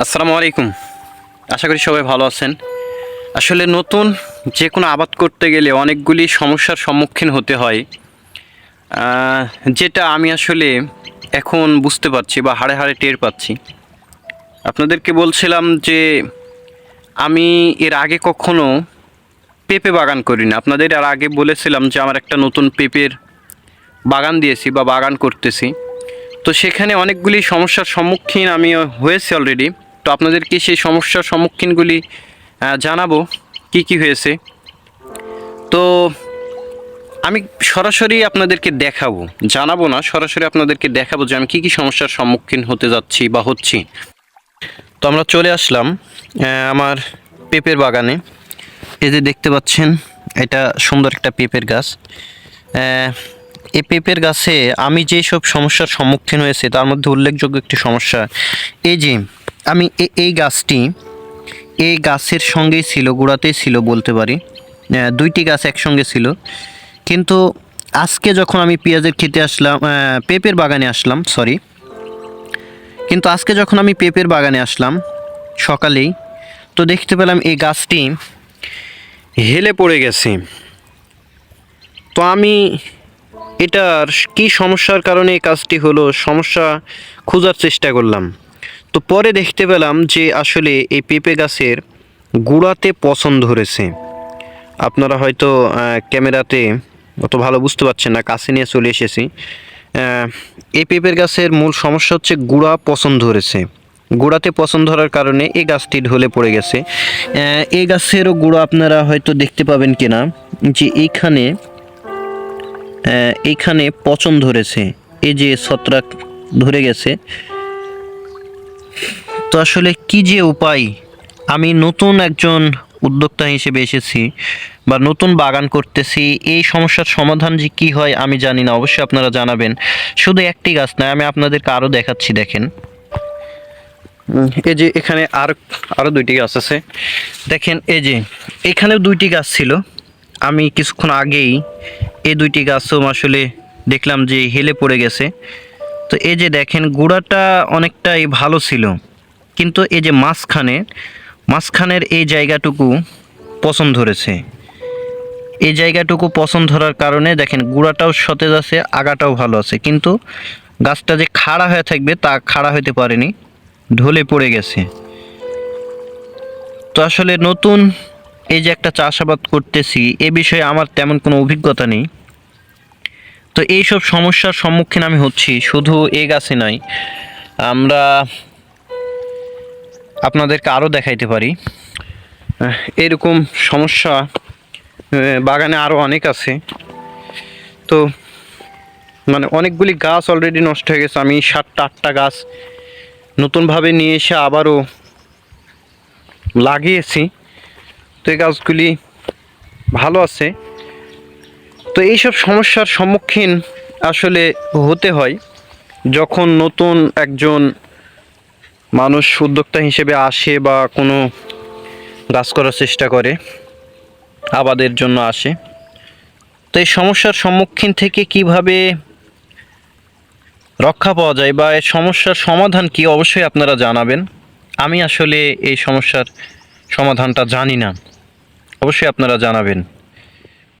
আসসালামু আলাইকুম। আশা করি সবাই ভালো আছেন। আসলে নতুন যে কোনো আবাদ করতে গেলে অনেকগুলি সমস্যার সম্মুখীন হতে হয়, যেটা আমি আসলে এখন বুঝতে পারছি বা হাড়ে হাড়ে টের পাচ্ছি। আপনাদেরকে বলছিলাম যে আমি এর আগে কখনো পেঁপে বাগান করিনি। আপনাদের এর আগে বলেছিলাম যে আমার একটা নতুন পেঁপের বাগান দিয়েছি বা বাগান করতেছি। তো সেখানে অনেকগুলি সমস্যার সম্মুখীন আমি হয়েছি অলরেডি। তো আপনাদেরকে সেই সমস্যার সম্মুখীনগুলি জানাবো কি কি হয়েছে। তো আমি সরাসরি আপনাদেরকে দেখাবো, জানাবো না, সরাসরি আপনাদেরকে দেখাবো যে আমি কি কি সমস্যার সম্মুখীন হতে যাচ্ছি বা হচ্ছি। তো আমরা চলে আসলাম আমার পেঁপের বাগানে। এই যে দেখতে পাচ্ছেন, এটা সুন্দর একটা পেঁপের গাছ। এই পেঁপের গাছে আমি যেই সব সমস্যার সম্মুখীন হয়েছে তার মধ্যে উল্লেখযোগ্য একটি সমস্যা এই যে আমি এই গাছটি এই গাছের সঙ্গেই ছিল, গোড়াতেই ছিল বলতে পারি। দুইটি গাছ একসঙ্গে ছিল, কিন্তু আজকে যখন আমি পেঁয়াজের খেতে আসলাম, পেঁপের বাগানে আসলাম, কিন্তু আজকে যখন আমি পেঁপের বাগানে আসলাম সকালেই, তো দেখতে পেলাম এই গাছটি হেলে পড়ে গেছে। তো আমি এটার কি সমস্যার কারণে এই কাজটি হলো সমস্যা খোঁজার চেষ্টা করলাম। তো পরে দেখতে পেলাম যে আসলে এই পেঁপে গাছের গোড়াতে পচন ধরেছে। আপনারা হয়তো ক্যামেরাতে অত ভালো বুঝতে পারছেন না, কাছে নিয়ে চলে এসেছি। এই পেঁপের গাছের মূল সমস্যা হচ্ছে গোড়া পচন ধরেছে। গোড়াতে পচন ধরার কারণে এই গাছটি ঢলে পড়ে গেছে। এই গাছেরও গোড়া আপনারা হয়তো দেখতে পাবেন কিনা, যে এইখানে পচন ধরেছে, এই যে ছত্রাক ধরে গেছে। তো আসলে কি যে উপায়, আমি নতুন একজন উদ্যোক্তা হিসেবে এসেছি বা নতুন বাগান করতেছি, এই সমস্যার সমাধান যে কী হয় আমি জানি না, অবশ্যই আপনারা জানাবেন। শুধু একটি গাছ নয়, আমি আপনাদেরকে আরও দেখাচ্ছি। দেখেন, এই যে এখানে আরও দুইটি গাছ আছে। দেখেন, এই যে এখানেও দুইটি গাছ ছিল। আমি কিছুক্ষণ আগেই এই দুইটি গাছও আসলে দেখলাম যে হেলে পড়ে গেছে। তো এই যে দেখেন, গোড়াটা অনেকটাই ভালো ছিল, কিন্তু এই যে মাঝখানের এই জায়গাটুকু পচন ধরেছে। এই জায়গাটুকু পচন ধরার কারণে দেখেন গোড়াটাও সতেজ আছে, আগাটাও ভালো আছে, কিন্তু গাছটা যে খাড়া হয়ে থাকবে তা খাড়া হতে পারেনি, ঢলে পড়ে গেছে। তো আসলে নতুন এই যে একটা চাষাবাদ করতেছি, এ বিষয়ে আমার তেমন কোনো অভিজ্ঞতা নেই। তো এই সব সমস্যার সম্মুখীন আমি হচ্ছি, শুধু এই গাছে নয়, আমরা আপনাদেরকে আরও দেখাইতে পারি। এরকম সমস্যা বাগানে আরও অনেক আছে। তো অনেকগুলি গাছ অলরেডি নষ্ট হয়ে গেছে। আমি 7-8টা গাছ নতুনভাবে নিয়ে এসে আবারও লাগিয়েছি। তো এই গাছগুলি ভালো আছে। তো এইসব সমস্যার সম্মুখীন আসলে হতে হয় যখন নতুন একজন মানুষ উদ্যোক্তা হিসেবে আসে বা কোনো গাছ করার চেষ্টা করে, আবাদের জন্য আসে। তো এই সমস্যার সম্মুখীন থেকে কিভাবে রক্ষা পাওয়া যায় বা এই সমস্যার সমাধান কি, অবশ্যই আপনারা জানাবেন। আমি আসলে এই সমস্যার সমাধানটা জানি না, অবশ্যই আপনারা জানাবেন।